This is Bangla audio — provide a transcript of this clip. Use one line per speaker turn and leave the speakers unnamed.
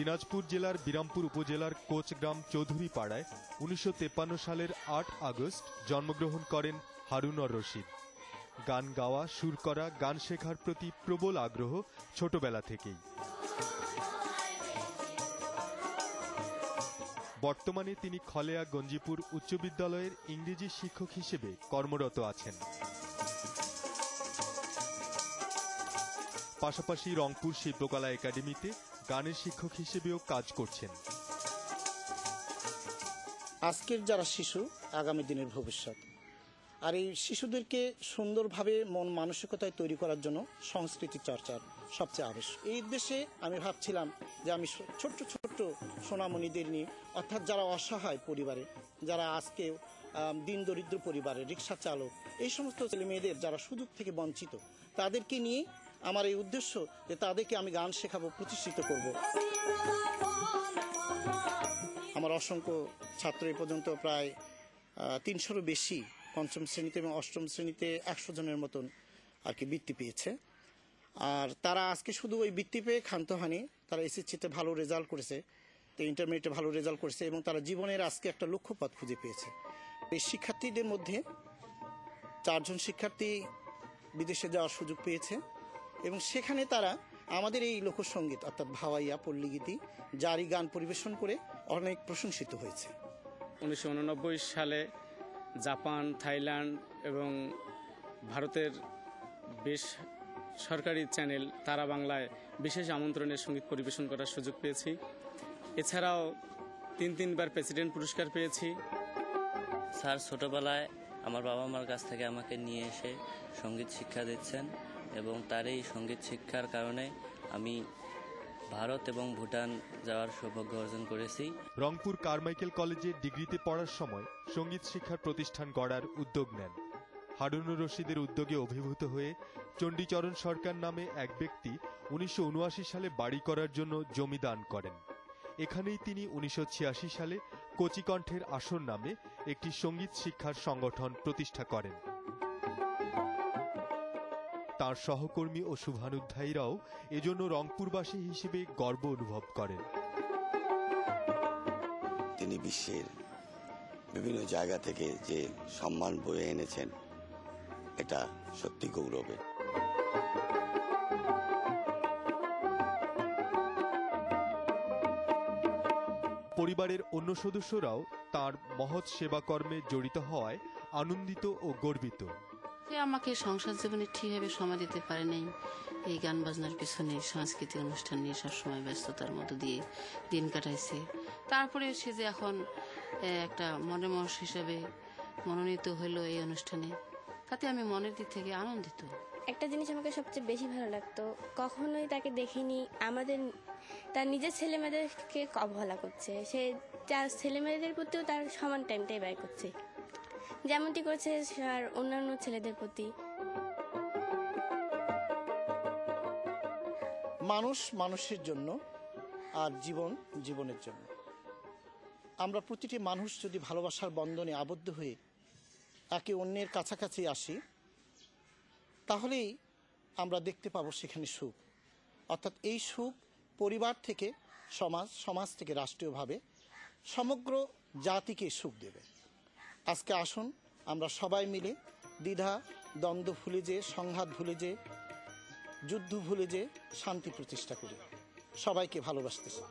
দিনাজপুর জেলার বিরামপুর উপজেলার কোচগ্রাম চৌধুরীপাড়ায় ১৯৫৩ সালের ৮ আগস্ট জন্মগ্রহণ করেন হারুনুর রশিদ। গান গাওয়া, সুর করা, গান শেখার প্রতি প্রবল আগ্রহ ছোটবেলা থেকেই। বর্তমানে তিনি খলেয়া গঞ্জিপুর উচ্চ বিদ্যালয়ের ইংরেজি শিক্ষক হিসেবে কর্মরত আছেন। পাশাপাশি রংপুর শিল্পকলা একাডেমিতে গানের শিক্ষক হিসেবেও কাজ করছেন।
আজকের যারা শিশু আগামী দিনের ভবিষ্যৎ, আর এই শিশুদেরকে সুন্দরভাবে মন মানসিকতায় তৈরি করার জন্য সংস্কৃতি চর্চার সবচেয়ে আবশ্যক। এই উদ্দেশ্যে আমি ভাবছিলাম যে আমি ছোট্ট ছোট্ট সোনামণিদের নিয়ে, অর্থাৎ যারা অসহায় পরিবারে, যারা আজকে দিন দরিদ্র পরিবারের রিক্সা চালক, এই সমস্ত ছেলে মেয়েদের যারা সুযোগ থেকে বঞ্চিত, তাদেরকে নিয়ে আমার এই উদ্দেশ্য যে তাদেরকে আমি গান শেখাবো, প্রতিষ্ঠিত করব। আমার অসংখ্য ছাত্র এ পর্যন্ত প্রায় ৩০০-রও বেশি পঞ্চম শ্রেণীতে এবং অষ্টম শ্রেণীতে ১০০ জনের মতন আর কি বৃত্তি পেয়েছে। আর তারা আজকে শুধু ওই বৃত্তি পেয়ে ক্ষান্ত হয়নি, তারা এসএসসিতে ভালো রেজাল্ট করেছে, তো ইন্টারমিডিয়েটে ভালো রেজাল্ট করেছে এবং তারা জীবনের আজকে একটা লক্ষ্যপথ খুঁজে পেয়েছে। এই শিক্ষার্থীদের মধ্যে ৪ জন শিক্ষার্থী বিদেশে যাওয়ার সুযোগ পেয়েছে এবং সেখানে তারা আমাদের এই লোকসঙ্গীত অর্থাৎ ভাওয়াইয়া, পল্লীগীতি, জারি গান পরিবেশন করে অনেক প্রশংসিত হয়েছে।
১৯৮৯ সালে জাপান, থাইল্যান্ড এবং ভারতের বেশ সরকারি চ্যানেল তারা বাংলায় বিশেষ আমন্ত্রণে সঙ্গীত পরিবেশন করার সুযোগ পেয়েছি। এছাড়াও ৩বার প্রেসিডেন্ট পুরস্কার পেয়েছি।
স্যার ছোটবেলায় আমার বাবা মার কাছ থেকে আমাকে নিয়ে এসে সঙ্গীত শিক্ষা দিচ্ছেন এবং তার এই সঙ্গীত শিক্ষার কারণে আমি ভারত এবং ভুটান যাওয়ার সৌভাগ্য অর্জন করেছি।
রংপুর কারমাইকেল কলেজে ডিগ্রিতে পড়ার সময় সঙ্গীত শিক্ষার প্রতিষ্ঠান গড়ার উদ্যোগ নেন। হারুনুর রশিদের উদ্যোগে অভিভূত হয়ে চণ্ডীচরণ সরকার নামে এক ব্যক্তি ১৯৭৯ সালে বাড়ি করার জন্য জমি দান করেন। এখানেই তিনি ১৯৮৬ সালে কচিকণ্ঠের আসর নামে একটি সঙ্গীত শিক্ষার সংগঠন প্রতিষ্ঠা করেন। তার সহকর্মী ও শুভানুধ্যায়ীরাও এজন্য রংপুরবাসী হিসেবে গর্ব অনুভব করেন।
তিনি বিশ্বের বিভিন্ন জায়গা থেকে যে সম্মান বয়ে এনেছেন, এটা সত্যি গৌরবের।
পরিবারের অন্য সদস্যরাও তার মহৎ সেবাকর্মে জড়িত হওয়ায় আনন্দিত ও গর্বিত।
সে আমাকে সংসার জীবনে ঠিকভাবে সময় দিতে পারে নাই। এই গান বাজনার পিছনে সাংস্কৃতিক অনুষ্ঠান নিয়ে সবসময় ব্যস্ততার মধ্যে দিয়ে দিন কাটাইছে। তারপরে সে যে এখন একটা মনের মানুষ হিসাবে মনোনীত হলো এই অনুষ্ঠানে, তাতে আমি মনের দিক থেকে আনন্দিত।
একটা জিনিস আমাকে সবচেয়ে বেশি ভালো লাগতো, কখনোই তাকে দেখিনি তার নিজের ছেলেমেয়েদেরকে অবহেলা করছে। সে তার ছেলেমেয়েদের প্রতিও তার সমান টাইমটাই ব্যয় করছে, যেমনটি করছে আর অন্যান্য ছেলেদের প্রতি।
মানুষ মানুষের জন্য আর জীবন জীবনের জন্য। আমরা প্রতিটি মানুষ যদি ভালোবাসার বন্ধনে আবদ্ধ হয়ে একে অন্যের কাছাকাছি আসি, তাহলেই আমরা দেখতে পাবো সেখানে সুখ। অর্থাৎ এই সুখ পরিবার থেকে সমাজ, সমাজ থেকে রাষ্ট্রীয়ভাবে সমগ্র জাতিকে সুখ দেবে। আজকে আসুন আমরা সবাই মিলে দ্বিধা দ্বন্দ্ব ভুলে যে, সংঘাত ভুলে যে, যুদ্ধ ভুলে যে শান্তি প্রতিষ্ঠা করি। সবাইকে ভালোবাসতেছি।